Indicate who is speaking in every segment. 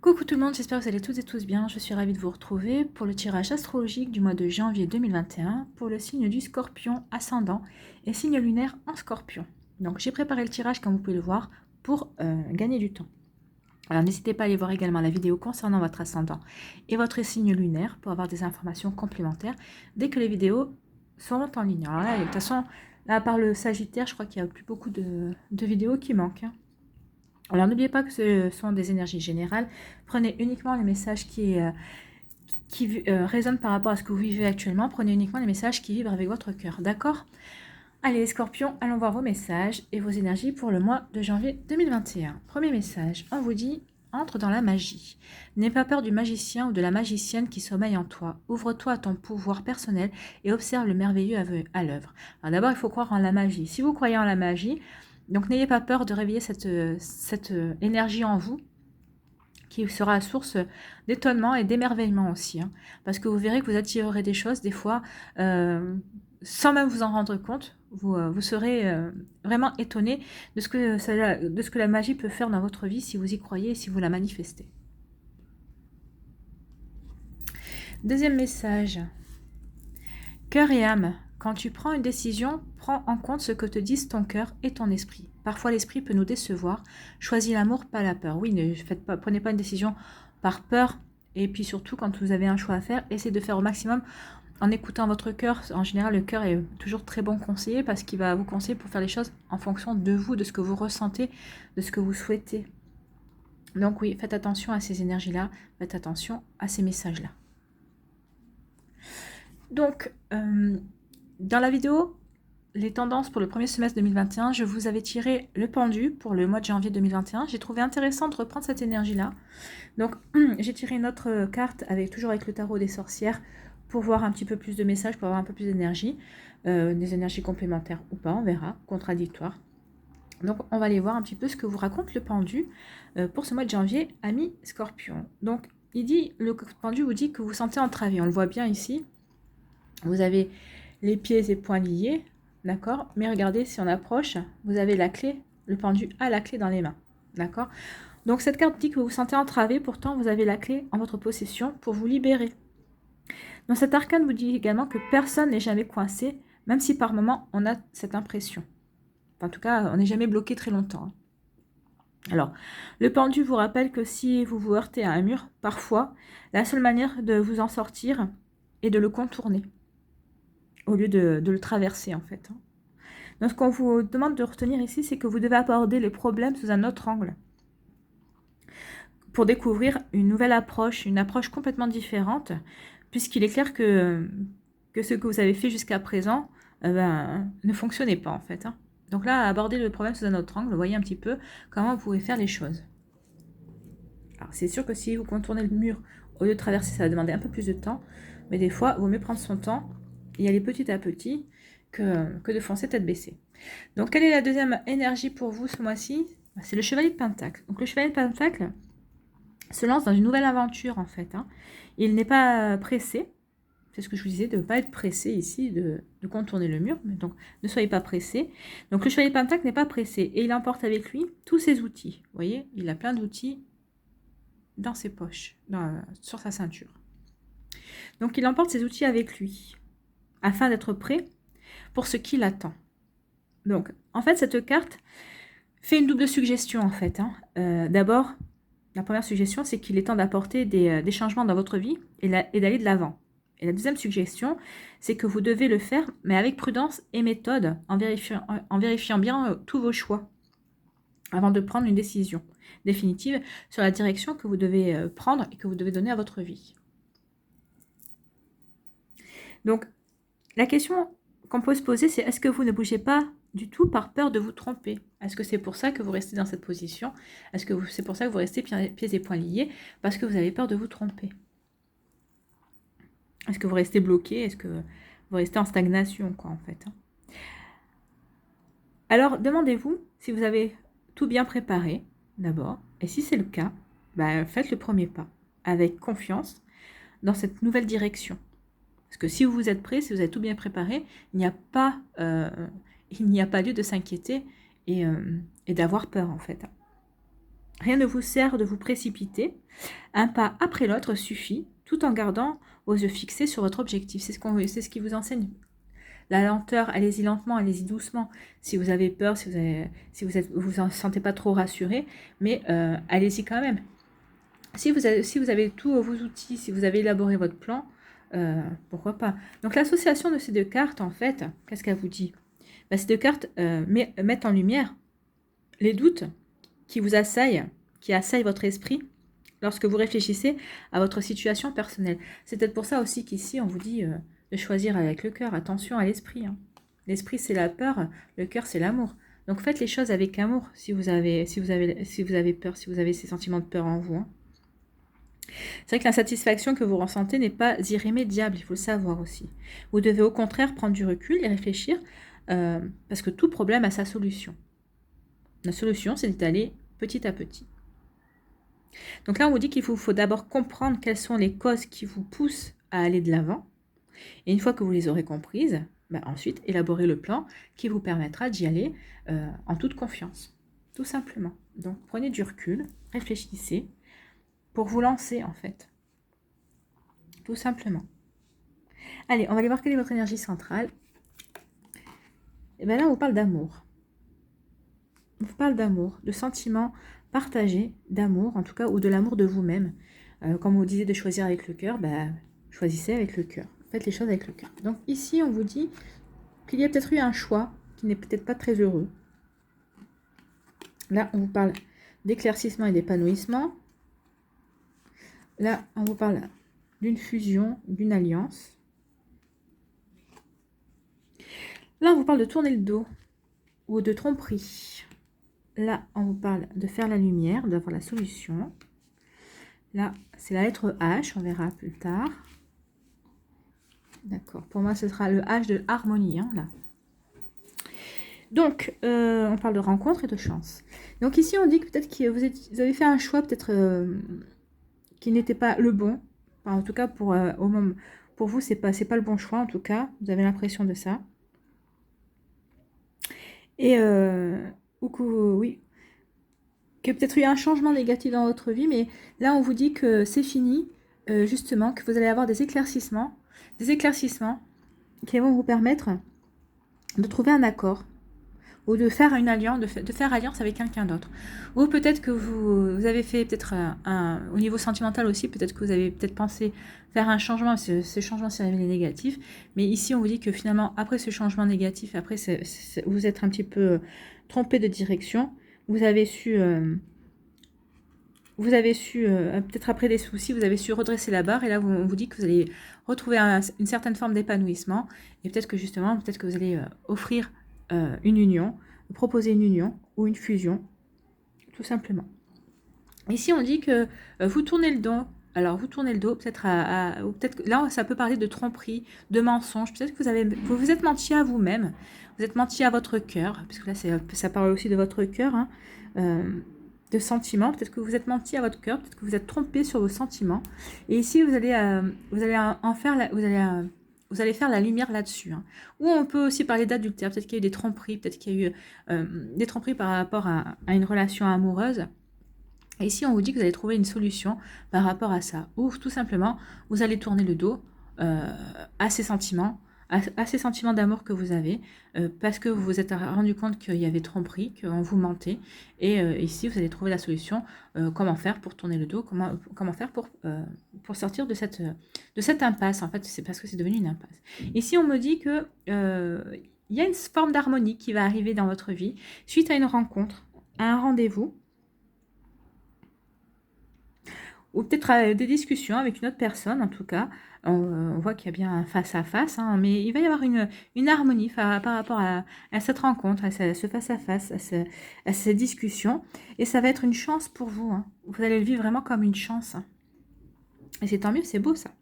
Speaker 1: Coucou tout le monde, j'espère que vous allez toutes et tous bien. Je suis ravie de vous retrouver pour le tirage astrologique du mois de janvier 2021 pour le signe du Scorpion ascendant et signe lunaire en Scorpion. Donc j'ai préparé le tirage comme vous pouvez le voir pour gagner du temps. Alors n'hésitez pas à aller voir également la vidéo concernant votre ascendant et votre signe lunaire pour avoir des informations complémentaires dès que les vidéos seront en ligne. Alors là, de toute façon, là, à part le Sagittaire, je crois qu'il n'y a plus beaucoup de vidéos qui manquent. Alors n'oubliez pas que ce sont des énergies générales. Prenez uniquement les messages qui résonnent par rapport à ce que vous vivez actuellement. Prenez uniquement les messages qui vibrent avec votre cœur, d'accord? Allez les scorpions, allons voir vos messages et vos énergies pour le mois de janvier 2021. Premier message, on vous dit, entre dans la magie. N'aie pas peur du magicien ou de la magicienne qui sommeille en toi. Ouvre-toi à ton pouvoir personnel et observe le merveilleux à l'œuvre. Alors d'abord, il faut croire en la magie. Si vous croyez en la magie, donc n'ayez pas peur de réveiller cette énergie en vous qui sera source d'étonnement et d'émerveillement aussi. Parce que vous verrez que vous attirerez des choses des fois sans même vous en rendre compte. Vous serez vraiment étonné de ce que la magie peut faire dans votre vie si vous y croyez et si vous la manifestez. Deuxième message. Cœur et âme. Quand tu prends une décision, prends en compte ce que te disent ton cœur et ton esprit. Parfois, l'esprit peut nous décevoir. Choisis l'amour, pas la peur. Oui, prenez pas une décision par peur. Et puis surtout, quand vous avez un choix à faire, essayez de faire au maximum en écoutant votre cœur. En général, le cœur est toujours très bon conseiller parce qu'il va vous conseiller pour faire les choses en fonction de vous, de ce que vous ressentez, de ce que vous souhaitez. Donc oui, faites attention à ces énergies-là. Faites attention à ces messages-là. Donc, dans la vidéo, les tendances pour le premier semestre 2021, je vous avais tiré le pendu pour le mois de janvier 2021. J'ai trouvé intéressant de reprendre cette énergie-là. Donc, j'ai tiré une autre carte, toujours avec le tarot des sorcières, pour voir un petit peu plus de messages, pour avoir un peu plus d'énergie. Des énergies complémentaires ou pas, on verra, contradictoires. Donc, on va aller voir un petit peu ce que vous raconte le pendu pour ce mois de janvier, ami Scorpion. Donc, le pendu vous dit que vous vous sentez entravé. On le voit bien ici. Vous avez les pieds et poings liés, d'accord? Mais regardez, si on approche, vous avez la clé, le pendu a la clé dans les mains, d'accord? Donc cette carte dit que vous vous sentez entravé, pourtant vous avez la clé en votre possession pour vous libérer. Donc cet arcane vous dit également que personne n'est jamais coincé, même si par moment on a cette impression. En tout cas, on n'est jamais bloqué très longtemps. Alors, le pendu vous rappelle que si vous vous heurtez à un mur, parfois, la seule manière de vous en sortir est de le contourner au lieu de le traverser en fait. Donc ce qu'on vous demande de retenir ici, c'est que vous devez aborder les problèmes sous un autre angle pour découvrir une nouvelle approche, une approche complètement différente, puisqu'il est clair que ce que vous avez fait jusqu'à présent ne fonctionnait pas en fait. Donc là, aborder le problème sous un autre angle, voyez un petit peu comment vous pouvez faire les choses. Alors c'est sûr que si vous contournez le mur au lieu de traverser, ça va demander un peu plus de temps, mais des fois, il vaut mieux prendre son temps et aller petit à petit que de foncer tête baissée. Donc, quelle est la deuxième énergie pour vous ce mois-ci? C'est le chevalier de Pentacle. Donc, le chevalier de Pentacle se lance dans une nouvelle aventure, en fait. Il n'est pas pressé. C'est ce que je vous disais, de ne pas être pressé ici, de contourner le mur. Donc, ne soyez pas pressé. Donc, le chevalier de Pentacle n'est pas pressé. Et il emporte avec lui tous ses outils. Vous voyez, il a plein d'outils dans ses poches, sur sa ceinture. Donc, il emporte ses outils avec lui, afin d'être prêt pour ce qui l'attend. Donc, en fait, cette carte fait une double suggestion, en fait. D'abord, la première suggestion, c'est qu'il est temps d'apporter des changements dans votre vie et d'aller de l'avant. Et la deuxième suggestion, c'est que vous devez le faire, mais avec prudence et méthode, en vérifiant bien tous vos choix, avant de prendre une décision définitive sur la direction que vous devez prendre et que vous devez donner à votre vie. Donc, la question qu'on peut se poser, c'est est-ce que vous ne bougez pas du tout par peur de vous tromper? Est-ce que c'est pour ça que vous restez dans cette position? Est-ce que c'est pour ça que vous restez pieds et poings liés? Parce que vous avez peur de vous tromper? Est-ce que vous restez bloqué? Est-ce que vous restez en stagnation, quoi, en fait? Alors, demandez-vous si vous avez tout bien préparé, d'abord. Et si c'est le cas, faites le premier pas avec confiance dans cette nouvelle direction. Parce que si vous êtes prêt, si vous avez tout bien préparé, il n'y a pas lieu de s'inquiéter et d'avoir peur, en fait. Rien ne vous sert de vous précipiter. Un pas après l'autre suffit, tout en gardant vos yeux fixés sur votre objectif. C'est ce qui vous enseigne. La lenteur, allez-y lentement, allez-y doucement. Si vous avez peur, vous en sentez pas trop rassuré, mais allez-y quand même. Si vous avez tous vos outils, si vous avez élaboré votre plan, pourquoi pas. Donc l'association de ces deux cartes, en fait, qu'est-ce qu'elle vous dit? Ces deux cartes mettent en lumière les doutes qui vous assaillent, qui assaillent votre esprit lorsque vous réfléchissez à votre situation personnelle. C'est peut-être pour ça aussi qu'ici, on vous dit de choisir avec le cœur. Attention à l'esprit. Hein. L'esprit, c'est la peur. Le cœur, c'est l'amour. Donc, faites les choses avec amour si vous avez peur, si vous avez ces sentiments de peur en vous. Hein. C'est vrai que l'insatisfaction que vous ressentez n'est pas irrémédiable, il faut le savoir aussi. Vous devez au contraire prendre du recul et réfléchir parce que tout problème a sa solution. La solution, c'est d'aller petit à petit. Donc là, on vous dit qu'il faut d'abord comprendre quelles sont les causes qui vous poussent à aller de l'avant. Et une fois que vous les aurez comprises, ensuite, élaborer le plan qui vous permettra d'y aller en toute confiance. Tout simplement. Donc, prenez du recul, réfléchissez pour vous lancer, en fait. Tout simplement. Allez, on va aller voir quelle est votre énergie centrale. Et bien là, on vous parle d'amour. On vous parle d'amour, de sentiments partagés, d'amour, en tout cas, ou de l'amour de vous-même. Comme on vous disait de choisir avec le cœur, choisissez avec le cœur. Faites les choses avec le cœur. Donc ici, on vous dit qu'il y a peut-être eu un choix qui n'est peut-être pas très heureux. Là, on vous parle d'éclaircissement et d'épanouissement. Là, on vous parle d'une fusion, d'une alliance. Là, on vous parle de tourner le dos ou de tromperie. Là, on vous parle de faire la lumière, d'avoir la solution. Là, c'est la lettre H, on verra plus tard. D'accord, pour moi, ce sera le H de harmonie, hein, là. Donc, on parle de rencontre et de chance. Donc ici, on dit que peut-être que vous avez fait un choix, peut-être qui n'était pas le bon. Enfin, en tout cas, pour vous, c'est pas le bon choix, en tout cas. Vous avez l'impression de ça. Et, oui, que peut-être il y a un changement négatif dans votre vie, mais là, on vous dit que c'est fini, justement, que vous allez avoir des éclaircissements qui vont vous permettre de trouver un accord ou de faire une alliance, de faire alliance avec quelqu'un d'autre. Ou peut-être que vous avez fait peut-être au niveau sentimental aussi, peut-être que vous avez peut-être pensé faire un changement, ce changement s'est révélé négatif, mais ici on vous dit que finalement après ce changement négatif, après vous êtes un petit peu trompé de direction, vous avez su peut-être après des soucis, vous avez su redresser la barre et là on vous dit que vous allez retrouver une certaine forme d'épanouissement et peut-être que justement, peut-être que vous allez offrir une union, proposer une union ou une fusion, tout simplement. Ici, on dit que vous tournez le dos. Alors, vous tournez le dos, peut-être peut-être que là, ça peut parler de tromperie, de mensonge. Peut-être que vous vous êtes menti à vous-même, vous êtes menti à votre cœur, parce que là, ça parle aussi de votre cœur, hein, de sentiments. Peut-être que vous êtes menti à votre cœur, peut-être que vous êtes trompé sur vos sentiments. Et ici, vous allez faire la lumière là-dessus. Hein. Ou on peut aussi parler d'adultère. Peut-être qu'il y a eu des tromperies, peut-être qu'il y a eu des tromperies par rapport à une relation amoureuse. Et ici, on vous dit que vous allez trouver une solution par rapport à ça. Ou tout simplement, vous allez tourner le dos à ces sentiments, à ces sentiments d'amour que vous avez, parce que vous vous êtes rendu compte qu'il y avait tromperie, qu'on vous mentait. Et ici, vous allez trouver la solution, comment faire pour tourner le dos, comment faire pour sortir de cette impasse. En fait, c'est parce que c'est devenu une impasse. Ici, on me dit que il y a une forme d'harmonie qui va arriver dans votre vie suite à une rencontre, à un rendez-vous, ou peut-être des discussions avec une autre personne, en tout cas. On voit qu'il y a bien un face-à-face, hein, mais il va y avoir une harmonie par rapport à cette rencontre, à ce face-à-face, à ces discussions. Et ça va être une chance pour vous. Hein. Vous allez le vivre vraiment comme une chance. Hein. Et c'est tant mieux, c'est beau ça.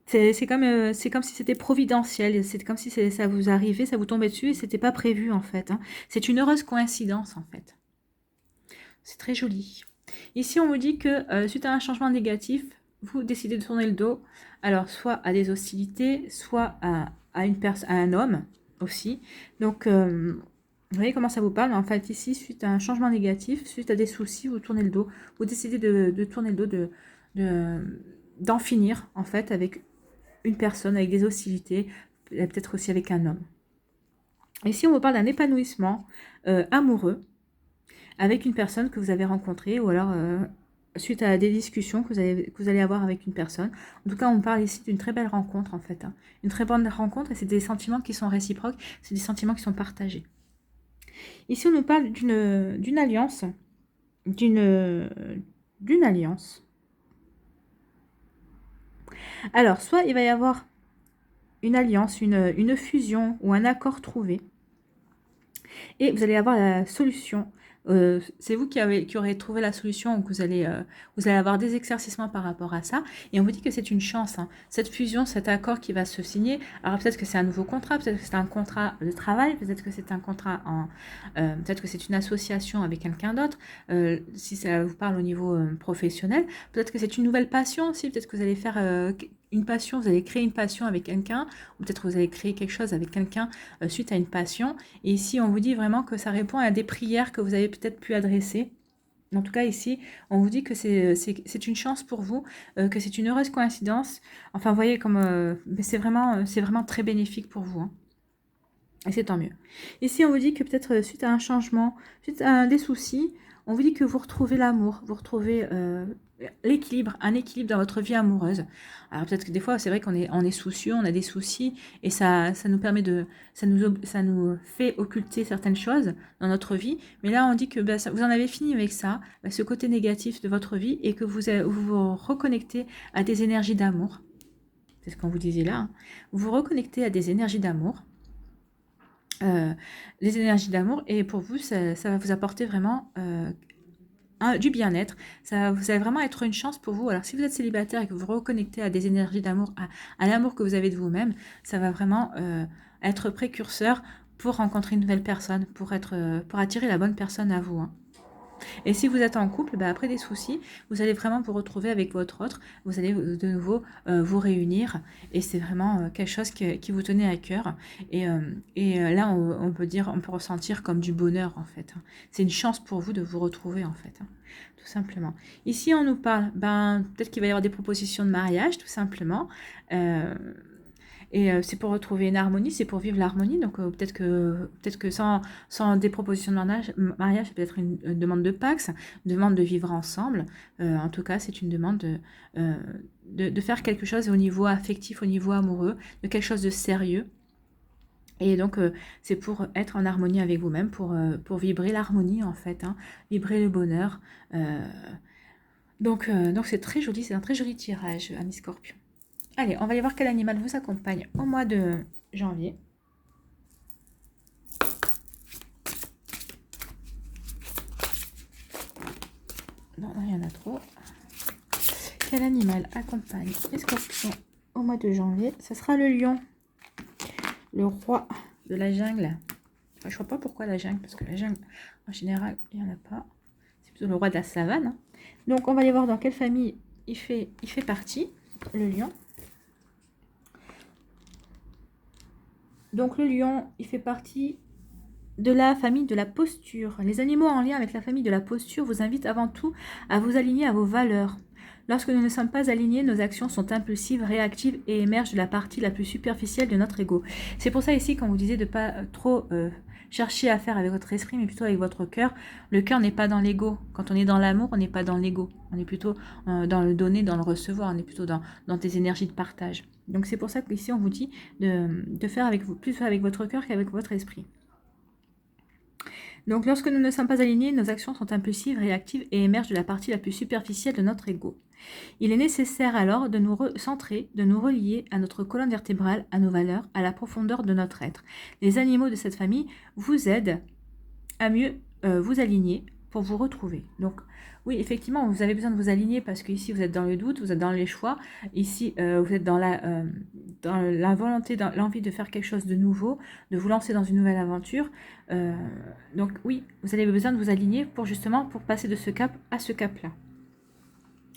Speaker 1: C'est comme si c'était providentiel, c'est comme si ça vous arrivait, ça vous tombait dessus et c'était pas prévu en fait. Hein. C'est une heureuse coïncidence en fait. C'est très joli. Ici, on vous dit que suite à un changement négatif, vous décidez de tourner le dos. Alors, soit à des hostilités, soit à un homme aussi. Donc, Vous voyez comment ça vous parle? En fait, ici, suite à un changement négatif, suite à des soucis, vous tournez le dos. Vous décidez de tourner le dos, d'en finir, en fait, avec une personne, avec des hostilités, peut-être aussi avec un homme. Ici, on vous parle d'un épanouissement amoureux avec une personne que vous avez rencontrée, ou alors suite à des discussions que vous allez avoir avec une personne. En tout cas, on parle ici d'une très belle rencontre, en fait. Hein. Une très bonne rencontre, et c'est des sentiments qui sont réciproques, c'est des sentiments qui sont partagés. Ici, on nous parle d'une alliance, d'une alliance. Alors, soit il va y avoir une alliance, une fusion ou un accord trouvé, et vous allez avoir la solution. C'est vous qui aurez trouvé la solution, que vous allez avoir des éclaircissements par rapport à ça, et on vous dit que c'est une chance, hein. Cette fusion, cet accord qui va se signer, alors peut-être que c'est un nouveau contrat, peut-être que c'est un contrat de travail, peut-être que c'est un contrat peut-être que c'est une association avec quelqu'un d'autre, si ça vous parle au niveau professionnel, peut-être que c'est une nouvelle passion aussi, peut-être que vous allez faire une passion, vous allez créer une passion avec quelqu'un, ou peut-être que vous allez créer quelque chose avec quelqu'un suite à une passion. Et ici, on vous dit vraiment que ça répond à des prières que vous avez peut-être pu adresser. En tout cas, ici, on vous dit que c'est une chance pour vous, que c'est une heureuse coïncidence. Enfin, vous voyez, comme c'est vraiment très bénéfique pour vous. Hein. Et c'est tant mieux. Ici, on vous dit que peut-être suite à un changement, suite à des soucis, on vous dit que vous retrouvez l'amour, vous retrouvez l'équilibre, un équilibre dans votre vie amoureuse. Alors peut-être que des fois, c'est vrai on est soucieux, on a des soucis, et ça nous permet ça nous fait occulter certaines choses dans notre vie. Mais là, on dit que vous en avez fini avec ça, ce côté négatif de votre vie, et que vous reconnectez à des énergies d'amour. C'est ce qu'on vous disait là. Hein. Vous vous reconnectez à des énergies d'amour. Les énergies d'amour, et pour vous ça va vous apporter vraiment du bien-être, vous allez vraiment être une chance pour vous. Alors si vous êtes célibataire et que vous vous reconnectez à des énergies d'amour, à l'amour que vous avez de vous-même, ça va vraiment être précurseur pour rencontrer une nouvelle personne, pour attirer la bonne personne à vous. Hein. Et si vous êtes en couple, après des soucis, vous allez vraiment vous retrouver avec votre autre, vous allez de nouveau vous réunir, et c'est vraiment quelque chose qui vous tenait à cœur. Et là, on peut ressentir comme du bonheur, en fait. Hein. C'est une chance pour vous de vous retrouver, en fait. Hein, tout simplement. Ici, on nous parle, peut-être qu'il va y avoir des propositions de mariage, tout simplement. Et c'est pour retrouver une harmonie, c'est pour vivre l'harmonie. Donc peut-être que sans des propositions de mariage, c'est peut-être une demande de Pax, une demande de vivre ensemble. En tout cas, c'est une demande de faire quelque chose au niveau affectif, au niveau amoureux, de quelque chose de sérieux. Et donc, c'est pour être en harmonie avec vous-même, pour vibrer l'harmonie, en fait, hein, vibrer le bonheur. Donc c'est très joli, c'est un très joli tirage, ami Scorpion. Allez, on va aller voir quel animal vous accompagne au mois de janvier. Non, il y en a trop. Quel animal accompagne les scorpions au mois de janvier? Ce sera le lion, le roi de la jungle. Enfin, je ne vois pas pourquoi la jungle, parce que la jungle, en général, il n'y en a pas. C'est plutôt le roi de la savane. Hein. Donc, on va aller voir dans quelle famille il fait partie, le lion. Donc le lion, il fait partie de la famille de la posture. Les animaux en lien avec la famille de la posture vous invitent avant tout à vous aligner à vos valeurs. Lorsque nous ne sommes pas alignés, nos actions sont impulsives, réactives et émergent de la partie la plus superficielle de notre ego. C'est pour ça ici, quand vous disiez de ne pas trop chercher à faire avec votre esprit, mais plutôt avec votre cœur. Le cœur n'est pas dans l'ego. Quand on est dans l'amour, on n'est pas dans l'ego. On est plutôt dans le donner, dans le recevoir. On est plutôt dans des énergies de partage. Donc c'est pour ça qu'ici, on vous dit de faire plus avec votre cœur qu'avec votre esprit. Donc lorsque nous ne sommes pas alignés, nos actions sont impulsives, réactives et émergent de la partie la plus superficielle de notre ego. Il est nécessaire alors de nous recentrer, de nous relier à notre colonne vertébrale, à nos valeurs, à la profondeur de notre être. Les animaux de cette famille vous aident à mieux vous aligner pour vous retrouver. Donc oui, effectivement, vous avez besoin de vous aligner parce qu'ici, vous êtes dans le doute, vous êtes dans les choix. Ici, vous êtes dans la volonté, dans l'envie de faire quelque chose de nouveau, de vous lancer dans une nouvelle aventure. Donc oui, vous avez besoin de vous aligner pour passer de ce cap à ce cap-là.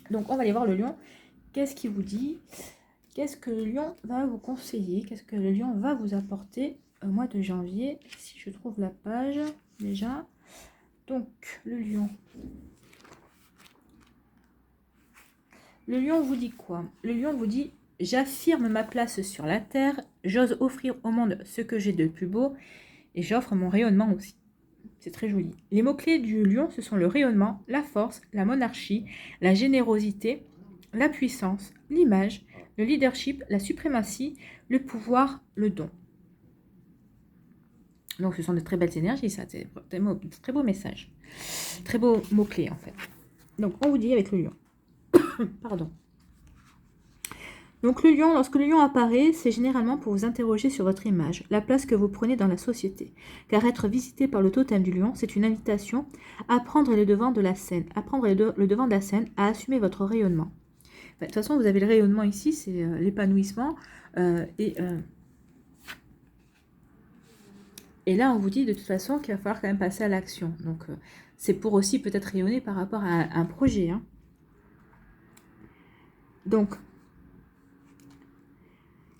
Speaker 1: Donc on va aller voir le lion. Qu'est-ce qu'il vous dit? Qu'est-ce que le lion va vous conseiller? Qu'est-ce que le lion va vous apporter mois de janvier, si je trouve la page déjà. Donc, le lion. Le lion vous dit quoi? Le lion vous dit: j'affirme ma place sur la terre, j'ose offrir au monde ce que j'ai de plus beau, et j'offre mon rayonnement aussi. C'est très joli. Les mots-clés du lion, ce sont le rayonnement, la force, la monarchie, la générosité, la puissance, l'image, le leadership, la suprématie, le pouvoir, le don. Donc ce sont de très belles énergies, ça, c'est très beau message. Très beau mot-clé en fait. Donc on vous dit avec le lion. Pardon. Donc le lion, lorsque le lion apparaît, c'est généralement pour vous interroger sur votre image, la place que vous prenez dans la société. Car être visité par le totem du lion, c'est une invitation à prendre le devant de la scène, à assumer votre rayonnement. De toute façon, vous avez le rayonnement ici, c'est l'épanouissement. Et là, on vous dit de toute façon qu'il va falloir quand même passer à l'action. Donc c'est pour aussi peut-être rayonner par rapport à un projet. Hein. Donc,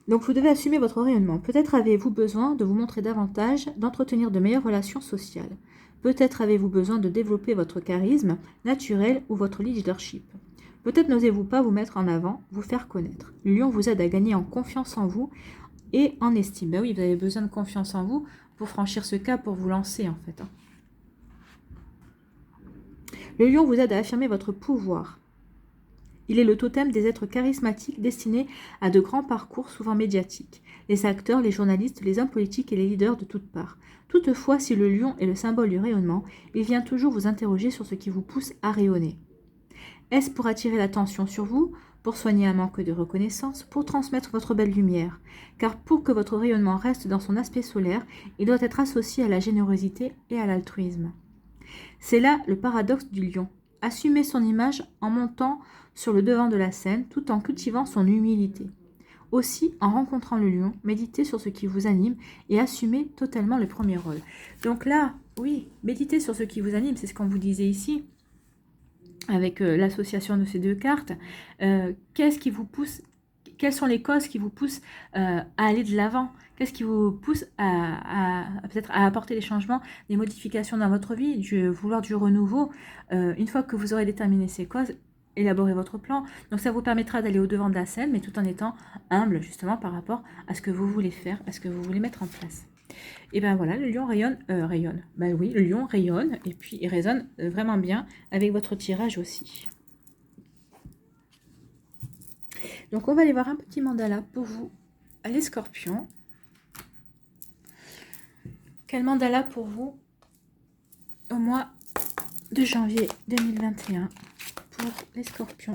Speaker 1: vous devez assumer votre rayonnement. Peut-être avez-vous besoin de vous montrer davantage, d'entretenir de meilleures relations sociales. Peut-être avez-vous besoin de développer votre charisme naturel ou votre leadership. Peut-être n'osez-vous pas vous mettre en avant, vous faire connaître. Le lion vous aide à gagner en confiance en vous et en estime. Ben oui, vous avez besoin de confiance en vous pour franchir ce cap, pour vous lancer en fait. Le lion vous aide à affirmer votre pouvoir. Il est le totem des êtres charismatiques destinés à de grands parcours souvent médiatiques. Les acteurs, les journalistes, les hommes politiques et les leaders de toutes parts. Toutefois, si le lion est le symbole du rayonnement, il vient toujours vous interroger sur ce qui vous pousse à rayonner. Est-ce pour attirer l'attention sur vous, pour soigner un manque de reconnaissance, pour transmettre votre belle lumière? Car pour que votre rayonnement reste dans son aspect solaire, il doit être associé à la générosité et à l'altruisme. C'est là le paradoxe du lion. Assumer son image en montant sur le devant de la scène tout en cultivant son humilité. Aussi, en rencontrant le lion, méditez sur ce qui vous anime et assumez totalement le premier rôle. Donc là, oui, méditez sur ce qui vous anime, c'est ce qu'on vous disait ici, avec l'association de ces deux cartes. Qu'est-ce qui vous pousse? Quelles sont les causes qui vous poussent à aller de l'avant? Qu'est-ce qui vous pousse peut-être à apporter des changements, des modifications dans votre vie, vouloir du renouveau? Une fois que vous aurez déterminé ces causes, élaborez votre plan. Donc ça vous permettra d'aller au-devant de la scène, mais tout en étant humble justement par rapport à ce que vous voulez faire, à ce que vous voulez mettre en place. Et bien voilà, le lion rayonne. Ben oui, le lion rayonne et puis il résonne vraiment bien avec votre tirage aussi. Donc on va aller voir un petit mandala pour vous, les scorpions. Quel mandala pour vous au mois de janvier 2021 pour les scorpions?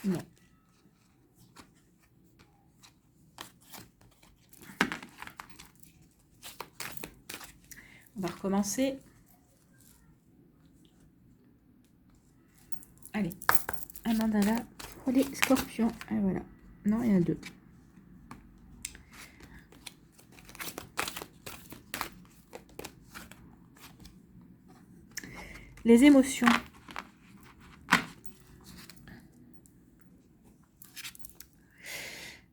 Speaker 1: Non. On va recommencer. Allez, un mandala pour les scorpions. Et voilà. Non, il y en a deux. Les émotions.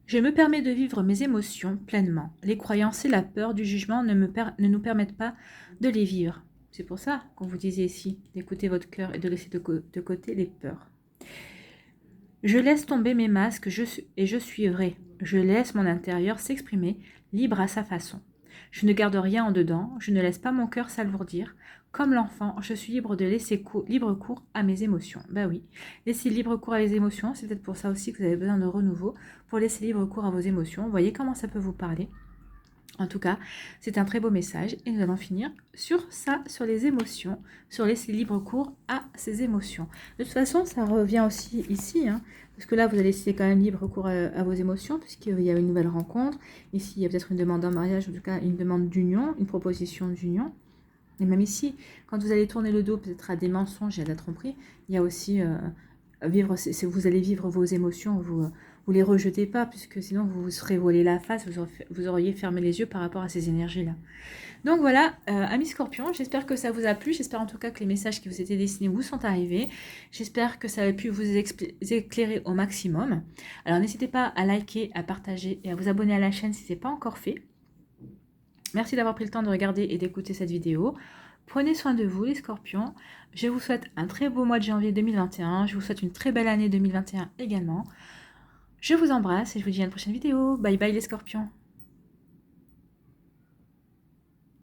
Speaker 1: Je me permets de vivre mes émotions pleinement. Les croyances et la peur du jugement ne nous permettent pas de les vivre. C'est pour ça qu'on vous disait ici d'écouter votre cœur et de laisser de côté les peurs. Je laisse tomber mes masques et je suis vrai. Je laisse mon intérieur s'exprimer, libre à sa façon. Je ne garde rien en dedans, je ne laisse pas mon cœur s'alourdir. Comme l'enfant, je suis libre de laisser libre cours à mes émotions. Ben oui, laisser libre cours à les émotions, c'est peut-être pour ça aussi que vous avez besoin de renouveau, pour laisser libre cours à vos émotions. Vous voyez comment ça peut vous parler. En tout cas, c'est un très beau message et nous allons finir sur ça, sur les émotions, sur laisser libre cours à ces émotions. De toute façon, ça revient aussi ici, hein, parce que là, vous allez laisser quand même libre cours à vos émotions, puisqu'il y a une nouvelle rencontre. Ici, il y a peut-être une demande en mariage, en tout cas une demande d'union, une proposition d'union. Et même ici, quand vous allez tourner le dos peut-être à des mensonges et à la tromperie, il y a aussi vous allez vivre vos émotions, vous les rejetez pas, puisque sinon vous vous serez voilé la face, vous auriez fermé les yeux par rapport à ces énergies-là. Donc voilà, amis scorpions, j'espère que ça vous a plu, j'espère en tout cas que les messages qui vous étaient destinés vous sont arrivés, j'espère que ça a pu vous éclairer au maximum. Alors n'hésitez pas à liker, à partager et à vous abonner à la chaîne si ce n'est pas encore fait. Merci d'avoir pris le temps de regarder et d'écouter cette vidéo. Prenez soin de vous les scorpions, je vous souhaite un très beau mois de janvier 2021, je vous souhaite une très belle année 2021 également. Je vous embrasse et je vous dis à une prochaine vidéo. Bye bye les scorpions.